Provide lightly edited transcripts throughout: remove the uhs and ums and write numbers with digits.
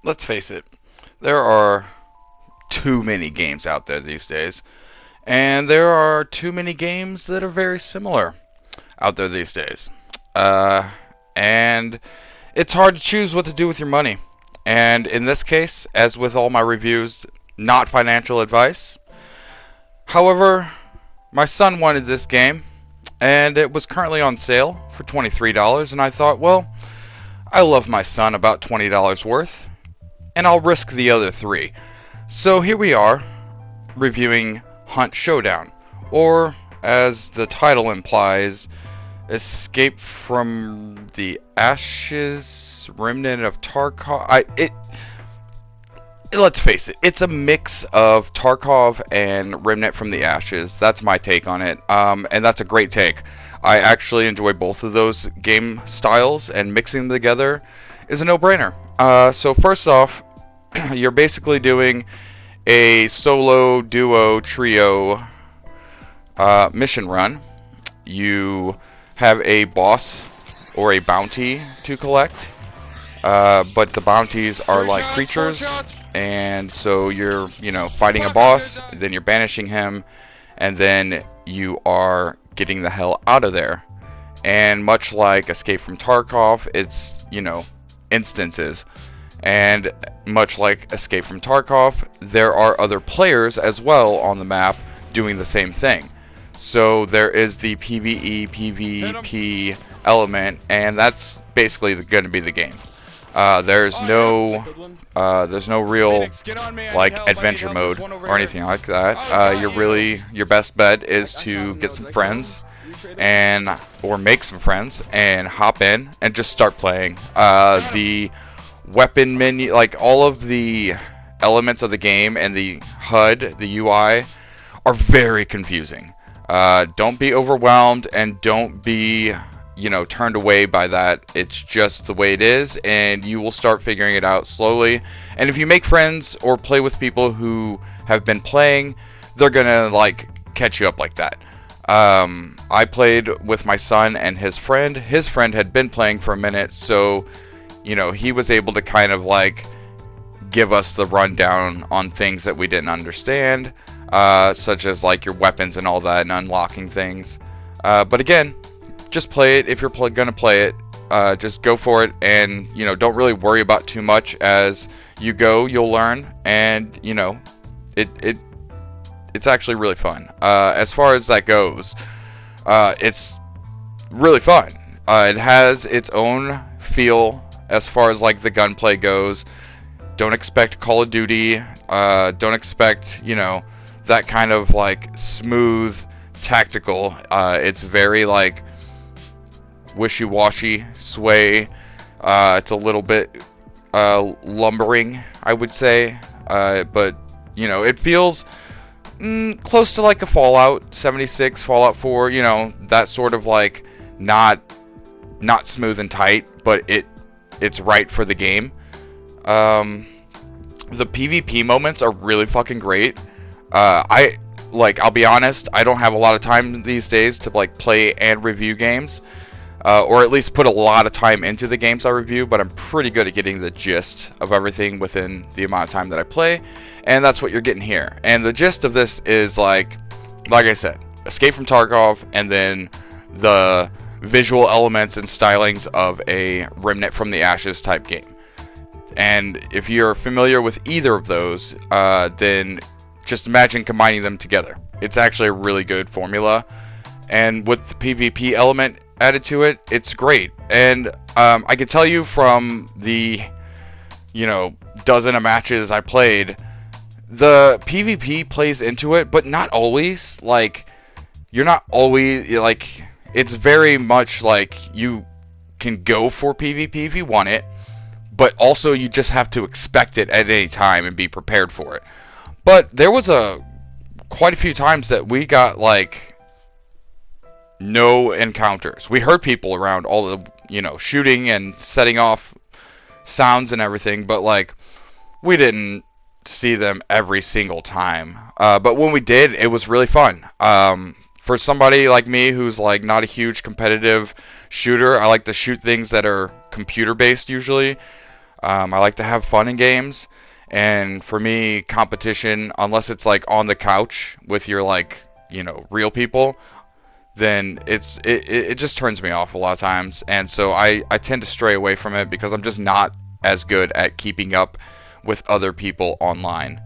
let's face it, there are too many games out there these days, and there are too many games that are very similar out there these days. Uh, and it's hard to choose what to do with your money. And in this case, as with all my reviews, not financial advice. However, my son wanted this game, and it was currently on sale for $23, and I thought, well, I love my son about $20 worth, and I'll risk the other three. So here we are, reviewing Hunt Showdown, or as the title implies, Escape from the Ashes, Remnant of Tarkov. Let's face it, it's a mix of Tarkov and Remnant from the Ashes. That's my take on it, and that's a great take. I actually enjoy both of those game styles, and mixing them together is a no-brainer. So first off, you're basically doing a solo, duo, trio mission run. You have a boss or a bounty to collect, but the bounties are like creatures, and so you're, fighting a boss, then you're banishing him, and then you are getting the hell out of there. And much like Escape from Tarkov, it's, instances. And much like Escape from Tarkov, there are other players as well on the map doing the same thing. So there is the PvE, PvP element, and that's basically going to be the game. There's no real adventure mode or anything like that. Your best bet is to get some friends or make some friends and hop in and just start playing. The weapon menu, all of the elements of the game and the HUD, the UI, are very confusing. Don't be overwhelmed, and don't be turned away by that. It's just the way it is, and you will start figuring it out slowly. And if you make friends or play with people who have been playing, they're gonna catch you up like that. I played with my son and his friend. His friend had been playing for a minute, so he was able to kind of give us the rundown on things that we didn't understand, such as your weapons and all that, and unlocking things. But again, just play it if you're gonna play it. Just go for it, and don't really worry about too much. As you go, you'll learn, and it's actually really fun. As far as that goes, it's really fun. It has its own feel as far as the gunplay goes. Don't expect Call of Duty. Don't expect that kind of smooth tactical. It's very wishy-washy, sway. It's a little bit lumbering, I would say, but it feels close to a Fallout 76, Fallout 4. That sort of not smooth and tight, but it's right for the game. The PvP moments are really fucking great. I'll be honest, I don't have a lot of time these days to play and review games, or at least put a lot of time into the games I review, but I'm pretty good at getting the gist of everything within the amount of time that I play, and that's what you're getting here. And the gist of this is like I said, Escape from Tarkov, and then the visual elements and stylings of a Remnant from the Ashes type game. And if you're familiar with either of those, then just imagine combining them together. It's actually a really good formula, and with the PvP element added to it, it's great. And I can tell you from the dozen of matches I played, the PvP plays into it, but not always. You're not always it's very much you can go for PvP if you want it, but also you just have to expect it at any time and be prepared for it. But there was quite a few times that we got no encounters. We heard people around, all the shooting and setting off sounds and everything, but we didn't see them every single time. But when we did, it was really fun. For somebody like me who's not a huge competitive shooter, I like to shoot things that are computer based usually. I like to have fun in games, and for me, competition, unless it's like on the couch with your like, real people, then it just turns me off a lot of times, and so I tend to stray away from it because I'm just not as good at keeping up with other people online.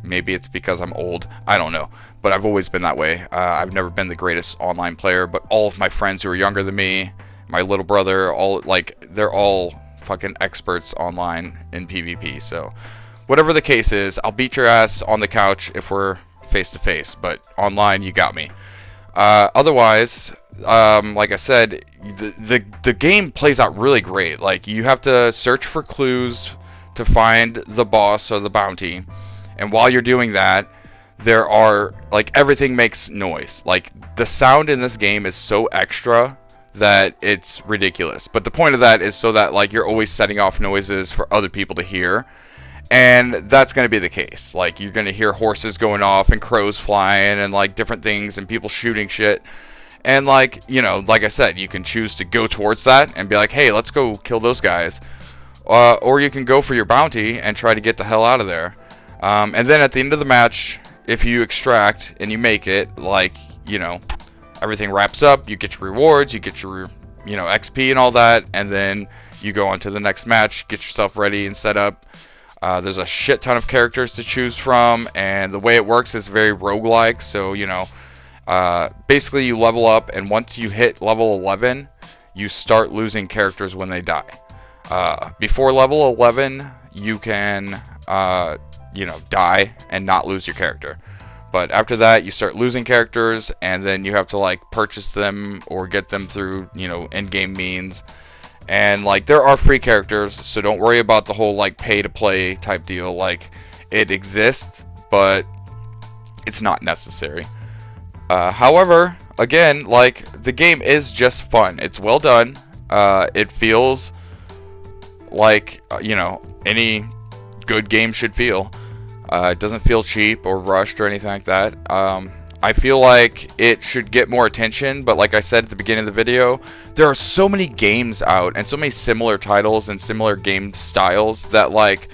Maybe it's because I'm old. I don't know, but I've always been that way. I've never been the greatest online player, but all of my friends who are younger than me, my little brother, they're all fucking experts online in PvP. So whatever the case is, I'll beat your ass on the couch if we're face to face, but online you got me. Otherwise, like I said, the game plays out really great. Like, you have to search for clues to find the boss or the bounty, and while you're doing that, there are, like, everything makes noise. Like, the sound in this game is so extra that it's ridiculous. But the point of that is so that, like, you're always setting off noises for other people to hear. And that's going to be the case. Like, you're going to hear horses going off and crows flying and, like, different things and people shooting shit. And, like, like I said, you can choose to go towards that and be like, hey, let's go kill those guys. Or you can go for your bounty and try to get the hell out of there. And then at the end of the match, if you extract and you make it, like, everything wraps up, you get your rewards, you get your, XP and all that, and then you go on to the next match, get yourself ready and set up. There's a shit ton of characters to choose from, and the way it works is very roguelike. So, basically you level up, and once you hit level 11, you start losing characters when they die. Before level 11, you can, die and not lose your character. But after that, you start losing characters, and then you have to, like, purchase them or get them through, in-game means. And, like, there are free characters, so don't worry about the whole, like, pay-to-play type deal. Like, it exists, but it's not necessary. However, again, like, the game is just fun. It's well done. It feels like, any good game should feel. It doesn't feel cheap or rushed or anything like that. I feel like it should get more attention, but like I said at the beginning of the video, there are so many games out and so many similar titles and similar game styles that, like,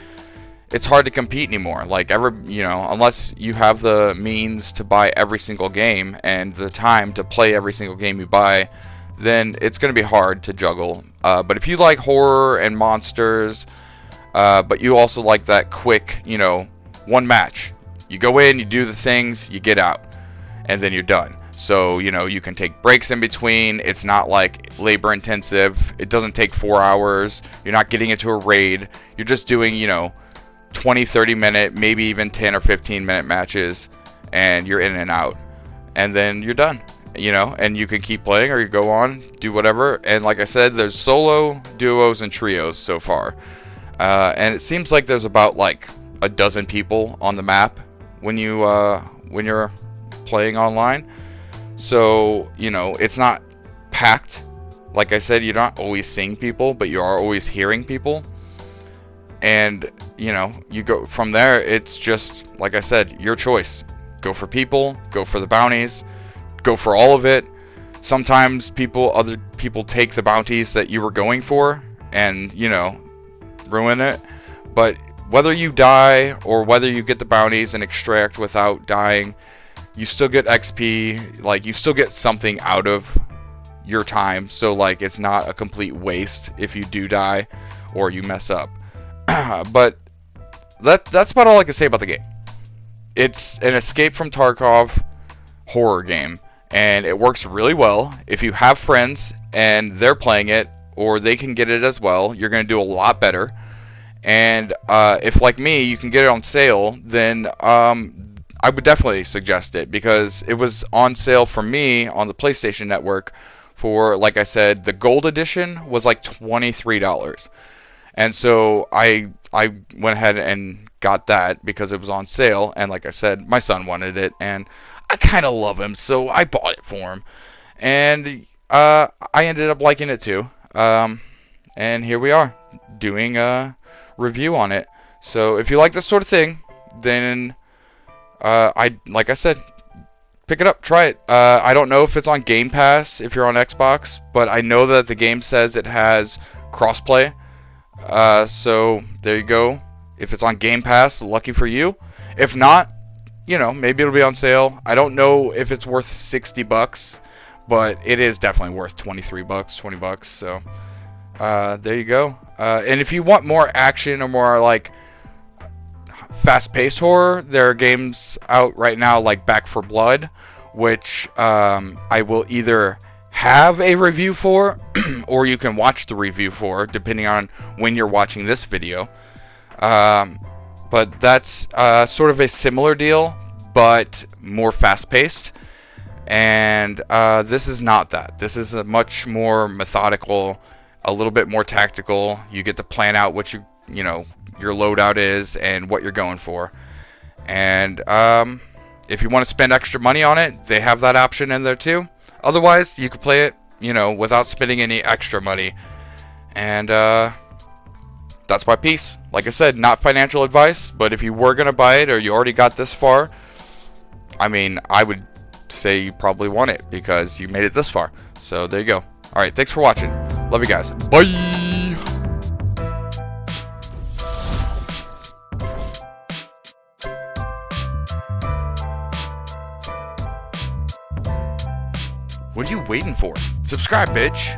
it's hard to compete anymore. Like, unless you have the means to buy every single game and the time to play every single game you buy, then it's going to be hard to juggle. But if you like horror and monsters, but you also like that quick, one match, you go in, you do the things, you get out, and then you're done. So, you can take breaks in between. It's not like labor intensive. It doesn't take 4 hours. You're not getting into a raid. You're just doing, 20, 30 minute, maybe even 10 or 15 minute matches, and you're in and out. And then you're done, and you can keep playing or you go on, do whatever. And like I said, there's solo, duos, and trios so far. And it seems like there's about, like, a dozen people on the map when you're playing online. So, it's not packed. Like I said, you're not always seeing people, but you are always hearing people. And, you go from there. It's just, like I said, your choice. Go for people, go for the bounties, go for all of it. Sometimes other people take the bounties that you were going for and, ruin it. But whether you die or whether you get the bounties and extract without dying, you still get XP. Like, you still get something out of your time. So, like, it's not a complete waste if you do die or you mess up. But that's about all I can say about the game. It's an Escape from Tarkov horror game, and it works really well. If you have friends and they're playing it, or they can get it as well, you're going to do a lot better. And if, like me, you can get it on sale, then I would definitely suggest it, because it was on sale for me on the PlayStation Network for, like I said, the Gold Edition was like $23. And so I went ahead and got that because it was on sale, and like I said, my son wanted it, and I kind of love him, so I bought it for him. And I ended up liking it too. And here we are, doing a review on it. So if you like this sort of thing, then like I said, pick it up, try it. I don't know if it's on Game Pass if you're on Xbox, but I know that the game says it has crossplay. So there you go. If it's on Game Pass, lucky for you. If not, you know, maybe it'll be on sale. I don't know if it's worth $60, but it is definitely worth $23, $20. So there you go. And if you want more action or more like fast-paced horror, there are games out right now like Back 4 Blood, which I will either have a review for or you can watch the review for, depending on when you're watching this video. But that's sort of a similar deal, but more fast-paced. And this is not that. This is a much more methodical, a little bit more tactical. You get to plan out what you know, your loadout is and what you're going for. And if you want to spend extra money on it, they have that option in there too. Otherwise, you could play it, you know, without spending any extra money. And that's my piece. Like I said, not financial advice, but if you were going to buy it or you already got this far, I mean, I would say you probably want it because you made it this far. So there you go. All right, thanks for watching. Love you guys. Bye. What are you waiting for? Subscribe, bitch.